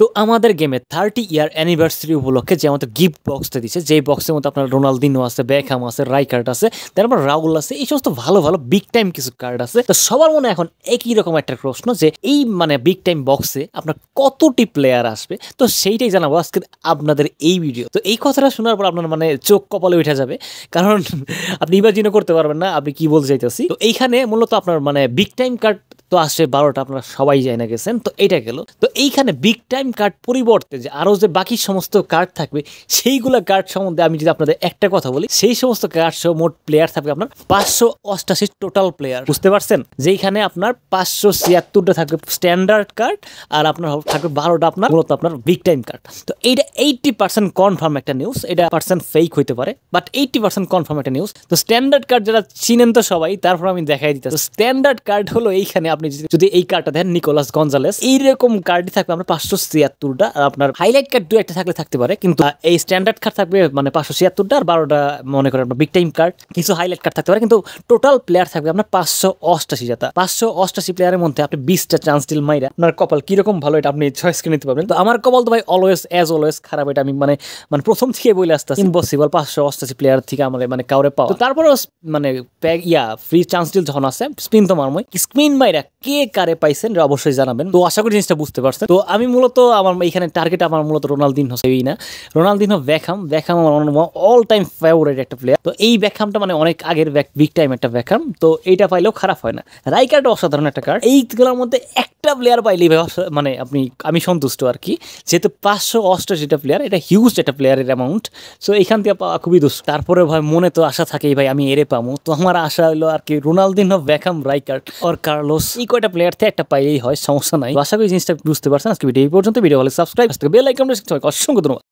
তো আমাদের গেমে 30 ইয়ার অ্যানিভার্সারি উপলক্ষে যে আমাদের গিফট বক্সটা দিচ্ছে, যেই বক্সের মধ্যে আপনার রোনালদিনো আছে, বেকহাম আছে, রাইকার্ড আছে, তারপর রাউল আছে, এই সমস্ত ভালো ভালো বিগ টাইম কিছু কার্ড আছে। তো সবার মনে এখন একই রকম একটা প্রশ্ন যে এই মানে বিগ টাইম বক্সে আপনার কতটি প্লেয়ার আসবে। তো সেইটাই জানাবো আজকে আপনাদের এই ভিডিও। তো এই কথাটা শোনার পর আপনার মানে চোখ কপালে উঠে যাবে, কারণ আপনি ইমাজিনও করতে পারবেন না আপনি কি বলতে চাইতেছি। তো এইখানে মূলত আপনার মানে বিগ টাইম কার্ড তো আসছে 12টা, আপনারা সবাই জানা গেছেন। তো এইটা গেল। তো এইখানে বিগ টাইম কার্ড পরিবর্তে যে আরো যে বাকি সমস্ত কার্ড থাকবে সেইগুলা কার্ড সম্বন্ধে আমি যদি আপনাদের একটা কথা বলি, সেই সমস্ত কার্ড সহ মোট প্লেয়ার থাকবে আপনার 588 টোটাল প্লেয়ার। বুঝতে পারছেন? যেইখানে আপনার 576টা থাকবে স্ট্যান্ডার্ড কার্ড, আর আপনার থাকবে 12টা আপনার মূলত আপনার বিগ টাইম কার্ড। তো এইটা 80% কনফার্ম একটা নিউজ, এটা পার্সেন্ট ফেক হইতে পারে, বাট 80% কনফার্ম একটা নিউজ। তো স্ট্যান্ডার্ড কার্ড যারা চিনেন তো সবাই, তারপর আমি দেখাই দিতে। স্ট্যান্ডার্ড কার্ড হলো এইখানে আপনি যদি এই কার্ডটা দেখেন, নিকোলাস গঞ্জালেস, এইরকম কার্ডই থাকবে আপনার 576টা। আর আপনার হাইলাইট কার্ড দু একটা থাকলে থাকতে পারে, কিন্তু এই স্ট্যান্ডার্ড কার্ড থাকবে মানে 576টা, আর 12টা মনে করেন আপনার বিগ টাইম কার্ড, কিছু হাইলাইট কার্ড থাকতে পারে, কিন্তু টোটাল প্লেয়ার থাকবে আপনার 588 জাতা। 588 প্লেয়ারের মধ্যে আপনি 20টা চান্স ডিল মাইরা আপনার কপাল কিরকম ভালো এটা আপনি চয়েস করে নিতে পারবেন। তো আমার কপাল তো ভাই অলওয়েজ খারাপ, এটা আমি মানে প্রথম থেকে বলে আসতেছি। ইম্পসিবল 588 প্লেয়ার থেকে আমার মানে কাউরে পাওয়া। তো তারপরে মানে ফ্রি চান্স ডিল যখন আছে, স্পিন তো মারমই, স্পিন মাইরা কে কারে পাইছেন অবশ্যই জানাবেন। তো আশা করি জিনিসটা বুঝতে পারছেন। তো আমি মূলত আমার এখানে টার্গেট আমার মূলত রোনালদিনহো না, রোনালদিনহো বেকহাম আমার অল টাইম ফেভারিট একটা প্লেয়ার। তো এই বেকহামটা মানে অনেক আগের বিগ টাইম একটা বেকহাম, তো এইটা পাইলেও খারাপ হয় না। রাইকার্ড অসাধারণ একটা কার্ড। এইগুলোর মধ্যে একটা প্লেয়ার পাইলেই মানে আমি সন্তুষ্ট আর কি, যেহেতু 588টা প্লেয়ার, এটা হিউজ একটা প্লেয়ারের অ্যামাউন্ট। সো এখান থেকে পাওয়া খুবই দুষ্ট। তারপরে ভাই মনে তো আশা থাকেই ভাই আমি এরে পাবো। তো আমার আশা হলো আর কি রোনালদিনহো, বেকহাম, রাইকার্ড আর কার্লোস, এই কয়টা প্লেয়ার থেকে একটা পাইলেই হয়, সমস্যা নাই। আশা করি জিনিসটা বুঝতে পারছেন। আজকে ভিডিও এই পর্যন্ত। ভিডিও হলে সাবস্ক্রাইব, বেল আইকনটা অসংখ্য ধন্যবাদ।